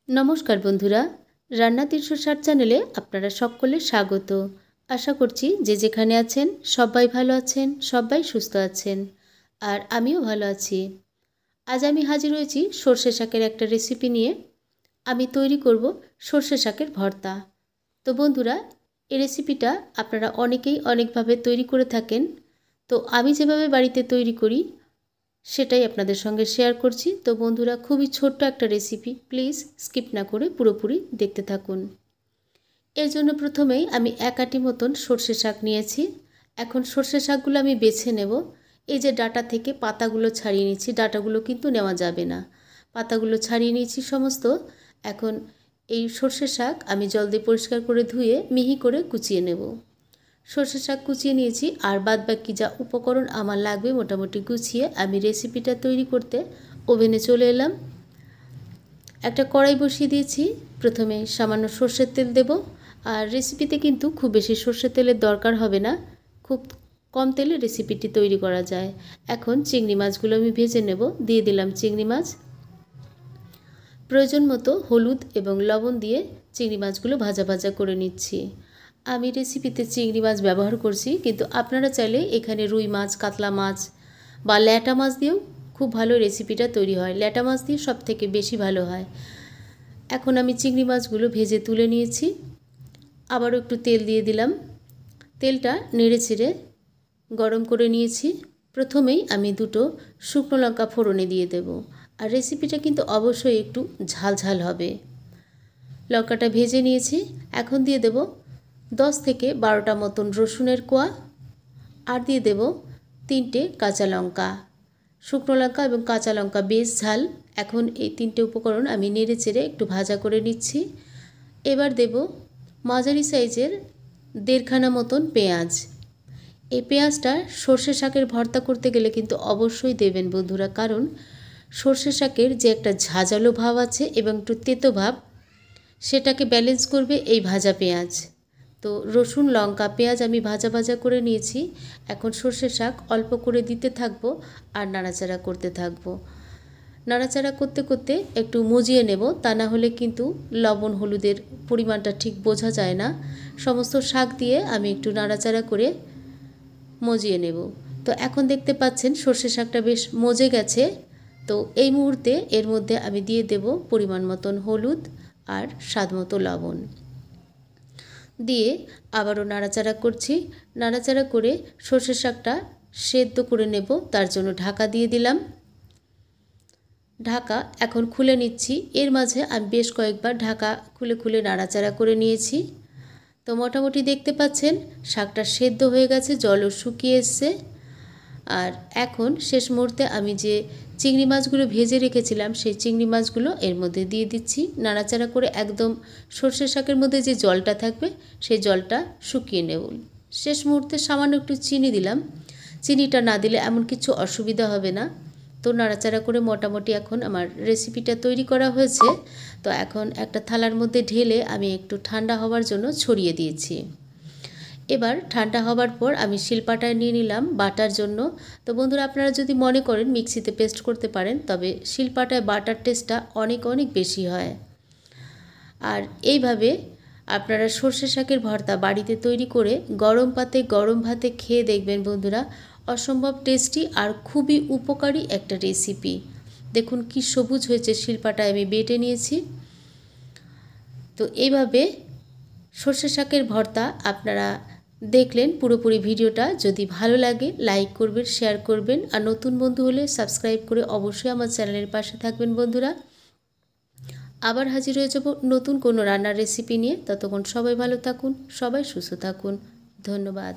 नमस्कार बंधुरा रान्ना 360 चैनेले आपनारा सकले स्वागत। आशा करছি যে যেখানে আছেন সবাই ভালো আছেন, সবাই সুস্থ আছেন আর আমিও ভালো আছি। আজ আমি হাজির হয়েছি সরষে শাকের একটা রেসিপি নিয়ে। আমি তৈরি করব সরষে শাকের ভর্তা। তো বন্ধুরা, এই রেসিপিটা আপনারা অনেকেই অনেকভাবে তৈরি করে থাকেন। তো আমি যেভাবে বাড়িতে তৈরি করি সেটাই আপনাদের সঙ্গে শেয়ার করছি। তো বন্ধুরা, খুবই ছোট্ট একটা রেসিপি, প্লিজ স্কিপ না করে পুরোপুরি দেখতে থাকুন। এর জন্য প্রথমেই আমি 1 আটি মতন সরষে শাক নিয়েছি। এখন সরষে শাকগুলো আমি বেছে নেব। এই যে ডাটা থেকে পাতাগুলো ছাড়িয়ে নিয়েছি, ডাটাগুলো কিন্তু নেওয়া যাবে না, পাতাগুলো ছাড়িয়ে নিয়েছি সমস্ত। এখন এই সরষে শাক আমি জল দিয়ে পরিষ্কার করে ধুয়ে মিহি করে কুচিয়ে নেব। সরষে শাক কুচিয়ে নিয়েছি আর বাদবাকি যা উপকরণ আমার লাগবে মোটামুটি গুছিয়ে আমি রেসিপিটা তৈরি করতে ওভেনে চলে এলাম। একটা কড়াই বসিয়ে দিয়েছি। প্রথমে সামান্য সরষের তেল দেব। আর রেসিপিতে কিন্তু খুব বেশি সরষের তেলের দরকার হবে না, খুব কম তেলে রেসিপিটি তৈরি করা যায়। এখন চিংড়ি মাছগুলো আমি ভেজে নেব। দিয়ে দিলাম চিংড়ি মাছ। প্রয়োজন মতো হলুদ এবং লবণ দিয়ে চিংড়ি মাছগুলো ভাজা ভাজা করে নিচ্ছি। আমি রেসিপিতে চিংড়ি মাছ ব্যবহার করছি, কিন্তু আপনারা চাইলে এখানে রুই মাছ, কাতলা মাছ বা ল্যাটা মাছ দিয়েও খুব ভালো রেসিপিটা তৈরি হয়। ল্যাটা মাছ দিয়ে সব থেকে বেশি ভালো হয়। এখন আমি চিংড়ি মাছগুলো ভেজে তুলে নিয়েছি। আবারও একটু তেল দিয়ে দিলাম। তেলটা নেড়ে চেড়ে গরম করে নিয়েছি। প্রথমেই আমি 2টো শুকনো লঙ্কা ফোড়নে দিয়ে দেব। আর রেসিপিটা কিন্তু অবশ্যই একটু ঝাল ঝাল হবে। লঙ্কাটা ভেজে নিয়েছি। এখন দিয়ে দেব 10 থেকে 12টা মতন রসুনের কোয়া আর দিয়ে দেব 3টে কাঁচা লঙ্কা। শুকনো লঙ্কা এবং কাঁচা লঙ্কা বেশ ঝাল। এখন এই 3টে উপকরণ আমি নেড়ে চেড়ে একটু ভাজা করে নিচ্ছি। এবার দেব মাঝারি সাইজের 1.5 খানা মতন পেঁয়াজ। এই পেঁয়াজটা সর্ষে শাকের ভর্তা করতে গেলে কিন্তু অবশ্যই দেবেন বন্ধুরা, কারণ সর্ষে শাকের যে একটা ঝাঁঝালো ভাব আছে এবং একটু তেতো ভাব, সেটাকে ব্যালেন্স করবে এই ভাজা পেঁয়াজ। তো রসুন, লঙ্কা, পেঁয়াজ আমি ভাজা ভাজা করে নিয়েছি। এখন সর্ষে শাক অল্প করে দিতে থাকবো আর নাড়াচাড়া করতে থাকবো। নাড়াচাড়া করতে করতে একটু মজিয়ে নেব, তা না হলে কিন্তু লবণ হলুদের পরিমাণটা ঠিক বোঝা যায় না। সমস্ত শাক দিয়ে আমি একটু নাড়াচাড়া করে মজিয়ে নেব। তো এখন দেখতে পাচ্ছেন সর্ষে শাকটা বেশ মজে গেছে। তো এই মুহূর্তে এর মধ্যে আমি দিয়ে দেব পরিমাণ মতন হলুদ আর স্বাদ মতো লবণ দিয়ে আবারও নাড়াচাড়া করছি। নাড়াচাড়া করে সর্ষে শাকটা সেদ্ধ করে নেব, তার জন্য ঢাকা দিয়ে দিলাম। ঢাকা এখন খুলে নিচ্ছি। এর মাঝে আমি বেশ কয়েকবার ঢাকা খুলে খুলে নাড়াচাড়া করে নিয়েছি। তো মোটামুটি দেখতে পাচ্ছেন শাকটা সেদ্ধ হয়ে গেছে, জলও শুকিয়ে এসছে। আর এখন শেষ মুহূর্তে আমি যে চিংড়ি মাছগুলো ভেজে রেখেছিলাম সেই চিংড়ি মাছগুলো এর মধ্যে দিয়ে দিচ্ছি। নাড়াচাড়া করে একদম সর্ষে শাকের মধ্যে যে জলটা থাকবে সেই জলটা শুকিয়ে নেব। শেষ মুহূর্তে সামান্য একটু চিনি দিলাম। চিনিটা না দিলে এমন কিছু অসুবিধা হবে না। তো নাড়াচাড়া করে মোটামুটি এখন আমার রেসিপিটা তৈরি করা হয়েছে। তো এখন একটা থালার মধ্যে ঢেলে আমি একটু ঠান্ডা হওয়ার জন্য ছড়িয়ে দিয়েছি। এবার ঠান্ডা হবার পর আমি শিলপাটায় নিয়ে নিলাম বাটার জন্য। তো বন্ধুরা, আপনারা যদি মনে করেন মিক্সিতে পেস্ট করতে পারেন, তবে শিলপাটায় বাটার টেস্টটা অনেক অনেক বেশি হয়। আর এইভাবে আপনারা সর্ষে শাকের ভর্তা বাড়িতে তৈরি করে গরম পাতে গরম ভাতে খেয়ে দেখবেন বন্ধুরা, অসম্ভব টেস্টি আর খুবই উপকারী একটা রেসিপি। দেখুন কি সবুজ হয়েছে, শিলপাটায় আমি বেটে নিয়েছি। তো এইভাবে সর্ষে শাকের ভর্তা আপনারা দেখলেন পুরোপুরি ভিডিওটা। যদি ভালো লাগে লাইক করবেন, শেয়ার করবেন আর নতুন বন্ধু হলে সাবস্ক্রাইব করে অবশ্যই আমার চ্যানেলের পাশে থাকবেন বন্ধুরা। আবার হাজির হয়ে যাব নতুন কোনো রান্নার রেসিপি নিয়ে। ততক্ষণ সবাই ভালো থাকুন, সবাই সুস্থ থাকুন। ধন্যবাদ।